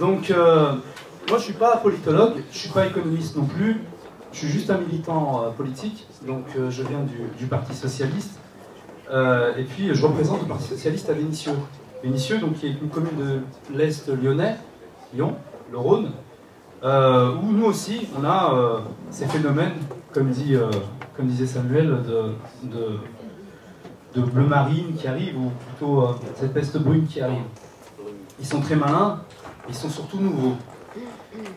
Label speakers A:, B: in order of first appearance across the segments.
A: Donc, moi je suis pas politologue, je suis pas économiste non plus, je suis juste un militant politique, donc je viens du Parti Socialiste, et puis je représente le Parti Socialiste à Vénissieux. Vénissieux, donc, qui est une commune de l'Est lyonnais, Lyon, le Rhône, où nous aussi, on a ces phénomènes, comme disait Samuel, de bleu marine qui arrive, ou plutôt cette peste brune qui arrive. Ils sont très malins, ils sont surtout nouveaux.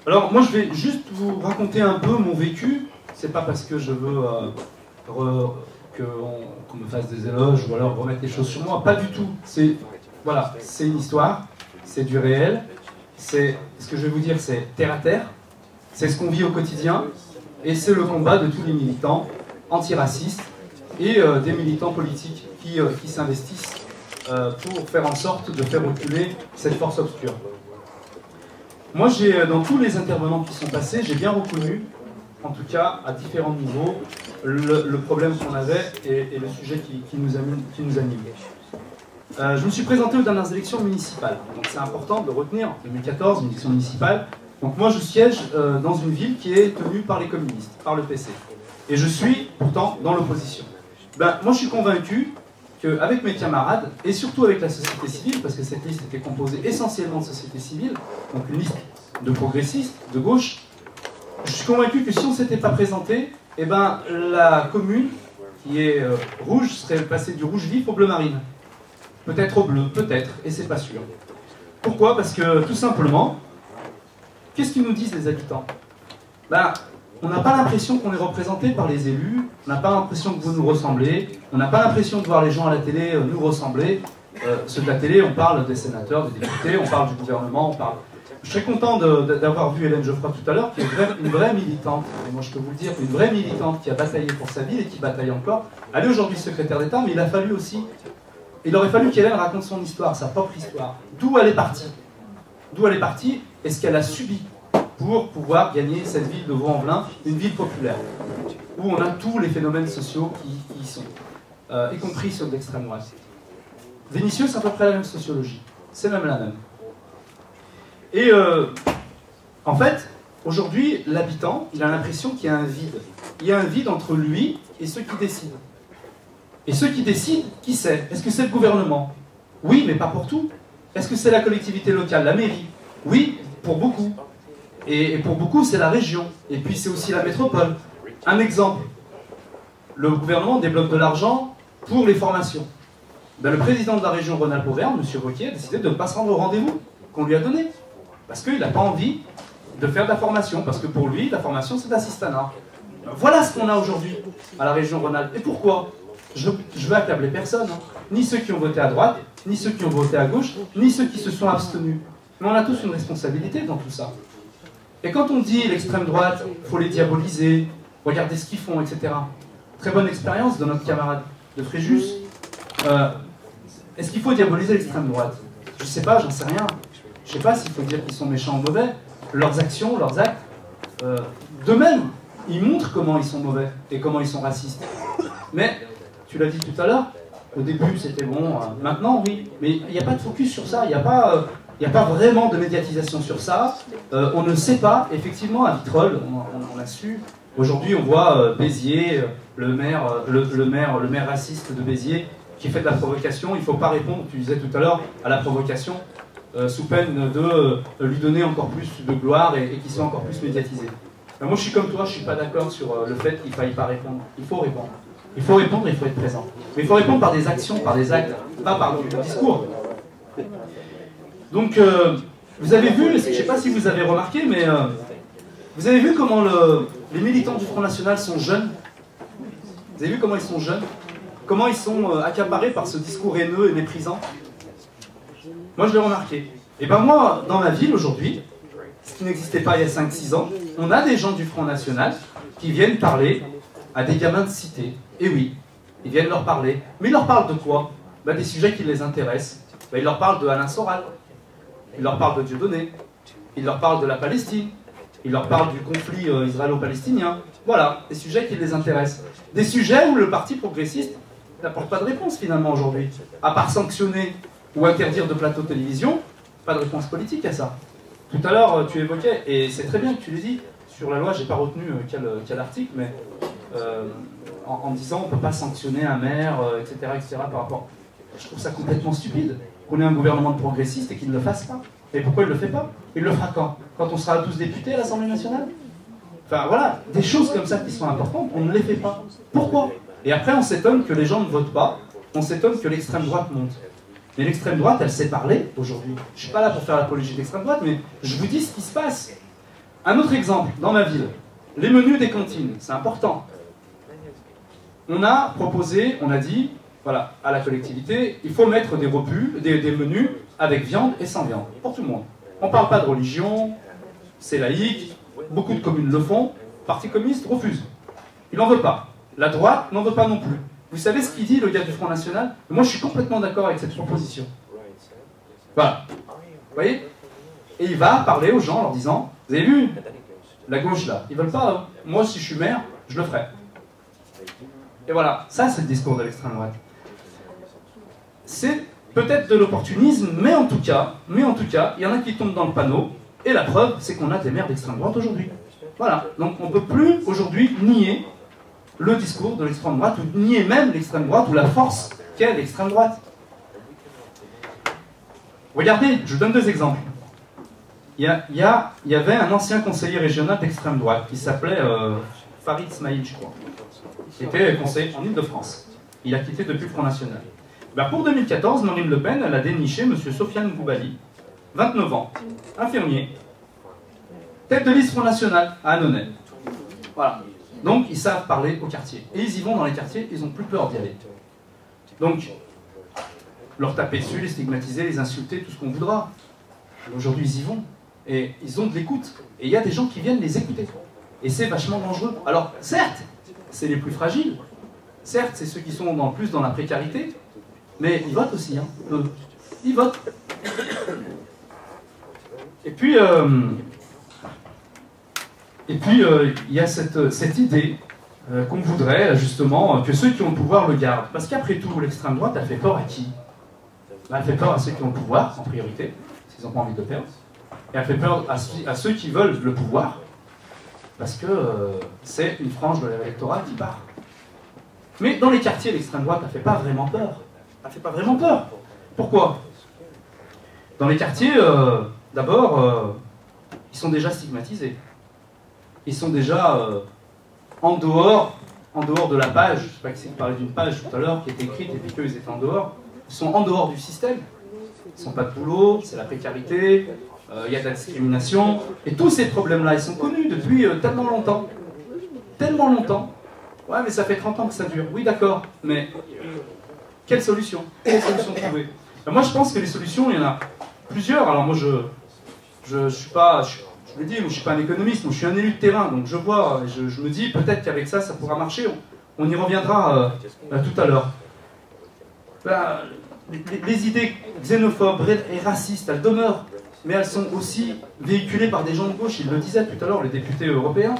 A: Alors moi je vais juste vous raconter un peu mon vécu, c'est pas parce que je veux qu'on me fasse des éloges ou alors remettre les choses sur moi, pas du tout. Voilà, c'est une histoire, c'est du réel, ce que je vais vous dire c'est terre à terre, c'est ce qu'on vit au quotidien, et c'est le combat de tous les militants antiracistes et des militants politiques qui s'investissent pour faire en sorte de faire reculer cette force obscure. Moi, dans tous les intervenants qui sont passés, j'ai bien reconnu, en tout cas à différents niveaux, le problème qu'on avait et le sujet qui nous anime. Je me suis présenté aux dernières élections municipales, donc c'est important de le retenir, 2014, une élection municipale. Donc moi, je siège dans une ville qui est tenue par les communistes, par le PC. Et je suis pourtant dans l'opposition. Moi, je suis convaincu qu'avec mes camarades, et surtout avec la société civile, parce que cette liste était composée essentiellement de société civile, donc une liste de progressistes, de gauche, je suis convaincu que si on ne s'était pas présenté, eh ben, la commune, qui est rouge, serait passée du rouge vif au bleu marine. Peut-être au bleu, peut-être, et c'est pas sûr. Pourquoi? Parce que, tout simplement, qu'est-ce qu'ils nous disent les habitants? On n'a pas l'impression qu'on est représenté par les élus, on n'a pas l'impression que vous nous ressemblez, on n'a pas l'impression de voir les gens à la télé nous ressembler. Ceux de la télé, on parle des sénateurs, des députés, on parle du gouvernement, on parle... Je serais content d'avoir vu Hélène Geoffroy tout à l'heure, qui est une vraie militante, et moi je peux vous le dire, une vraie militante qui a bataillé pour sa ville et qui bataille encore. Elle est aujourd'hui secrétaire d'État, mais il aurait fallu qu'Hélène raconte son histoire, sa propre histoire. D'où elle est partie. D'où elle est partie et ce qu'elle a subi pour pouvoir gagner cette ville de Vaux-en-Velin, une ville populaire, où on a tous les phénomènes sociaux qui y sont, y compris ceux de l'extrême droite. Vénissieux, c'est à peu près la même sociologie, c'est même la même. Et en fait, aujourd'hui, l'habitant, il a l'impression qu'il y a un vide. Il y a un vide entre lui et ceux qui décident. Et ceux qui décident, qui c'est? Est-ce que c'est le gouvernement? Oui, mais pas pour tout. Est-ce que c'est la collectivité locale, la mairie? Oui, pour beaucoup. Et pour beaucoup, c'est la région. Et puis c'est aussi la métropole. Un exemple. Le gouvernement débloque de l'argent pour les formations. Le président de la région Rhône-Alpes-Auvergne, M. Wauquiez, a décidé de ne pas se rendre au rendez-vous qu'on lui a donné. Parce qu'il n'a pas envie de faire de la formation. Parce que pour lui, la formation, c'est l'assistanat. Voilà ce qu'on a aujourd'hui à la région Rhône-Alpes. Et pourquoi? Je veux accabler personne. Ni ceux qui ont voté à droite, ni ceux qui ont voté à gauche, ni ceux qui se sont abstenus. Mais on a tous une responsabilité dans tout ça. Et quand on dit l'extrême droite, il faut les diaboliser, regardez ce qu'ils font, etc. Très bonne expérience de notre camarade de Fréjus. Est-ce qu'il faut diaboliser l'extrême droite? Je ne sais pas, j'en sais rien. Je ne sais pas s'il faut dire qu'ils sont méchants ou mauvais. Leurs actions, leurs actes, d'eux-mêmes, ils montrent comment ils sont mauvais et comment ils sont racistes. Mais, tu l'as dit tout à l'heure, au début c'était bon, maintenant oui. Mais il n'y a pas de focus sur ça, il n'y a pas vraiment de médiatisation sur ça. On ne sait pas, effectivement, à Vitrolles, on a su. Aujourd'hui, on voit Béziers, le maire raciste de Béziers, qui fait de la provocation. Il ne faut pas répondre, tu disais tout à l'heure, à la provocation, sous peine de lui donner encore plus de gloire et qu'il soit encore plus médiatisé. Mais moi, je suis comme toi, je ne suis pas d'accord sur le fait qu'il ne faille pas répondre. Il faut répondre. Il faut répondre et il faut être présent. Mais il faut répondre par des actions, par des actes, pas par du discours. Donc, vous avez vu, je ne sais pas si vous avez remarqué, mais vous avez vu comment les militants du Front National sont jeunes? Vous avez vu comment ils sont jeunes? Comment ils sont accaparés par ce discours haineux et méprisant? Moi, je l'ai remarqué. Et ben moi, dans ma ville aujourd'hui, ce qui n'existait pas il y a 5-6 ans, on a des gens du Front National qui viennent parler à des gamins de cité. Et oui, ils viennent leur parler. Mais ils leur parlent de quoi? Des sujets qui les intéressent. Ils leur parlent de Alain Soral. Ils leur parlent de Dieudonné. Ils leur parlent de la Palestine. Ils leur parlent du conflit israélo-palestinien. Voilà, des sujets qui les intéressent. Des sujets où le parti progressiste n'apporte pas de réponse finalement aujourd'hui. À part sanctionner ou interdire de plateau de télévision, pas de réponse politique à ça. Tout à l'heure, tu évoquais, et c'est très bien que tu l'aies dit, sur la loi, j'ai pas retenu quel article, mais en disant on ne peut pas sanctionner un maire, etc., par rapport. Je trouve ça complètement stupide qu'on ait un gouvernement de progressistes et qu'il ne le fasse pas. Et pourquoi il ne le fait pas? Il le fera quand? Quand on sera tous députés à l'Assemblée nationale? Enfin voilà, des choses comme ça qui sont importantes, on ne les fait pas. Pourquoi? Et après on s'étonne que les gens ne votent pas, on s'étonne que l'extrême droite monte. Mais l'extrême droite, elle sait parler aujourd'hui. Je ne suis pas là pour faire l'apologie de l'extrême droite, mais je vous dis ce qui se passe. Un autre exemple, dans ma ville, les menus des cantines, c'est important. On a proposé, on a dit, voilà, à la collectivité, il faut mettre des menus avec viande et sans viande, pour tout le monde. On ne parle pas de religion, c'est laïque, beaucoup de communes le font, le Parti communiste refuse. Il n'en veut pas. La droite n'en veut pas non plus. Vous savez ce qu'il dit, le gars du Front National? Moi, je suis complètement d'accord avec cette proposition. Voilà. Vous voyez? Et il va parler aux gens en leur disant, vous avez vu, la gauche là, ils veulent pas, hein. Moi, si je suis maire, je le ferai. Et voilà, ça c'est le discours de l'extrême droite. C'est peut-être de l'opportunisme, mais en tout cas, il y en a qui tombent dans le panneau, et la preuve, c'est qu'on a des maires d'extrême droite aujourd'hui. Voilà, donc on ne peut plus aujourd'hui nier le discours de l'extrême droite, ou nier même l'extrême droite, ou la force qu'est l'extrême droite. Regardez, je vous donne deux exemples. Il y avait un ancien conseiller régional d'extrême droite, qui s'appelait Farid Smaïl, je crois, qui était conseiller en Ile-de-France. Il a quitté depuis le Front National. Ben pour 2014, Marine Le Pen, elle a déniché M. Sofiane Boubali, 29 ans, infirmier, tête de liste Front National à Annonay. Voilà. Donc, ils savent parler au quartier. Et ils y vont dans les quartiers, ils n'ont plus peur d'y aller. Donc, leur taper dessus, les stigmatiser, les insulter, tout ce qu'on voudra. Aujourd'hui, ils y vont. Et ils ont de l'écoute. Et il y a des gens qui viennent les écouter. Et c'est vachement dangereux. Alors, certes, c'est les plus fragiles. Certes, c'est ceux qui sont plus dans la précarité. Mais ils votent aussi, hein, eux. Ils votent. Et puis, il y a cette idée qu'on voudrait, justement, que ceux qui ont le pouvoir le gardent. Parce qu'après tout, l'extrême droite, elle fait peur à qui? Elle fait peur à ceux qui ont le pouvoir, en priorité, parce qu'ils n'ont pas envie de le perdre. Et elle fait peur à ceux qui veulent le pouvoir, parce que c'est une frange de l'électorat qui part. Mais dans les quartiers, l'extrême droite, elle ne fait pas vraiment peur. Elle ne fait pas vraiment peur. Pourquoi? Dans les quartiers, d'abord, ils sont déjà stigmatisés. Ils sont déjà en dehors de la page. Je ne sais pas qui parlait d'une page tout à l'heure qui était écrite et puis qu'eux, ils étaient en dehors. Ils sont en dehors du système. Ils n'ont pas de boulot, c'est la précarité, il y a de la discrimination. Et tous ces problèmes-là, ils sont connus depuis tellement longtemps. Tellement longtemps. Ouais, mais ça fait 30 ans que ça dure. Oui, d'accord, mais quelle solution? Quelle solution trouver? Moi, je pense que les solutions, il y en a plusieurs. Alors moi, je suis pas... Je le dis, moi, je ne suis pas un économiste, moi, je suis un élu de terrain, donc je vois, je me dis peut-être qu'avec ça, ça pourra marcher. On y reviendra tout à l'heure. Les idées xénophobes et racistes, elles demeurent, mais elles sont aussi véhiculées par des gens de gauche, ils le disaient tout à l'heure, les députés européens.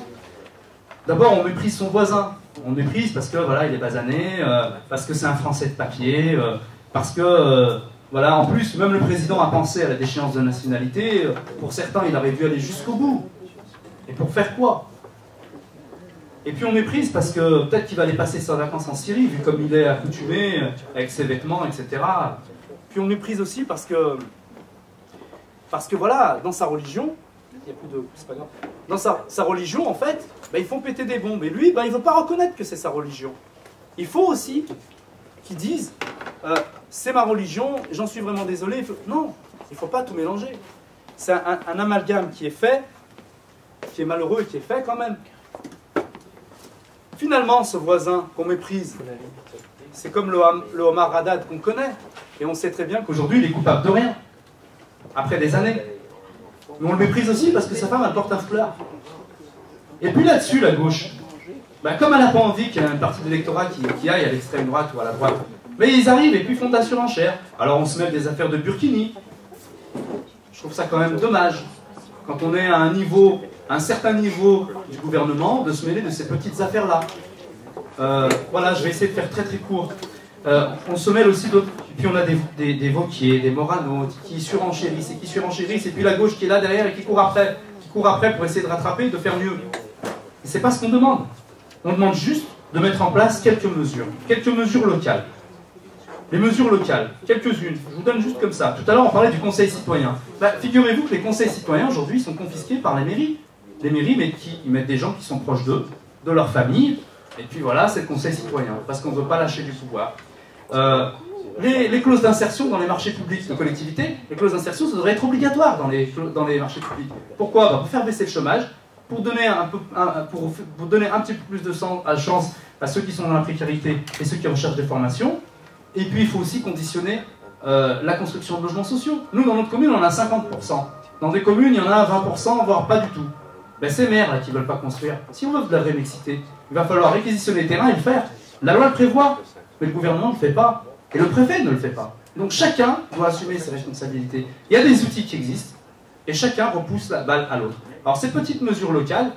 A: D'abord, on méprise son voisin. On méprise parce que voilà, il est basané, parce que c'est un Français de papier, parce que... voilà, en plus, même le président a pensé à la déchéance de nationalité. Pour certains, il aurait dû aller jusqu'au bout. Et pour faire quoi? Et puis on méprise parce que peut-être qu'il va aller passer ses vacances en Syrie, vu comme il est accoutumé, avec ses vêtements, etc. Puis on méprise aussi parce que voilà, dans sa religion, il n'y a plus de... c'est pas grave. Dans sa religion, en fait, ils font péter des bombes. Et lui, il ne veut pas reconnaître que c'est sa religion. Il faut aussi qu'ils disent... c'est ma religion, j'en suis vraiment désolé. Non, il ne faut pas tout mélanger. C'est un amalgame qui est fait, qui est malheureux et qui est fait quand même. Finalement, ce voisin qu'on méprise, c'est comme le Omar Haddad qu'on connaît. Et on sait très bien qu'aujourd'hui, il est coupable de rien. Après des années. Mais on le méprise aussi parce que sa femme, elle porte un foulard. Et puis là-dessus, la gauche, comme elle n'a pas envie qu'il y ait une partie de l'électorat qui aille à l'extrême droite ou à la droite, mais ils arrivent et puis font de la surenchère. Alors on se mêle des affaires de Burkini. Je trouve ça quand même dommage, quand on est à un certain niveau du gouvernement, de se mêler de ces petites affaires-là. Voilà, je vais essayer de faire très très court. On se mêle aussi d'autres. Puis on a des Vauquier, des Morano qui surenchérissent et qui surenchérissent, et puis la gauche qui est là derrière et qui court après pour essayer de rattraper, de faire mieux. Et c'est pas ce qu'on demande. On demande juste de mettre en place quelques mesures locales. Les mesures locales, quelques-unes, je vous donne juste comme ça. Tout à l'heure, on parlait du conseil citoyen. Figurez-vous que les conseils citoyens, aujourd'hui, sont confisqués par les mairies. Les mairies ils mettent des gens qui sont proches d'eux, de leur famille, et puis voilà, c'est le conseil citoyen, parce qu'on ne veut pas lâcher du pouvoir. Les clauses d'insertion dans les marchés publics de collectivités, les clauses d'insertion, ça devrait être obligatoire dans les marchés publics. Pourquoi? Pour faire baisser le chômage, pour donner un petit peu plus de chance à ceux qui sont dans la précarité et ceux qui recherchent des formations. Et puis il faut aussi conditionner la construction de logements sociaux. Nous, dans notre commune, on en a 50%. Dans des communes, il y en a 20%, voire pas du tout. Ben, ces maires là, qui ne veulent pas construire, si on veut de la vraie mixité, il va falloir réquisitionner les terrains et le faire. La loi le prévoit, mais le gouvernement ne le fait pas. Et le préfet ne le fait pas. Donc chacun doit assumer ses responsabilités. Il y a des outils qui existent, et chacun repousse la balle à l'autre. Alors ces petites mesures locales,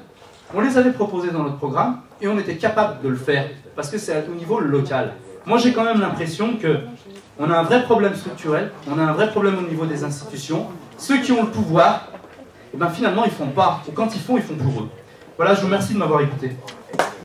A: on les avait proposées dans notre programme, et on était capable de le faire, parce que c'est au niveau local. Moi j'ai quand même l'impression qu'on a un vrai problème structurel, on a un vrai problème au niveau des institutions. Ceux qui ont le pouvoir, et ben finalement ils ne font pas, ou quand ils font pour eux. Voilà, je vous remercie de m'avoir écouté.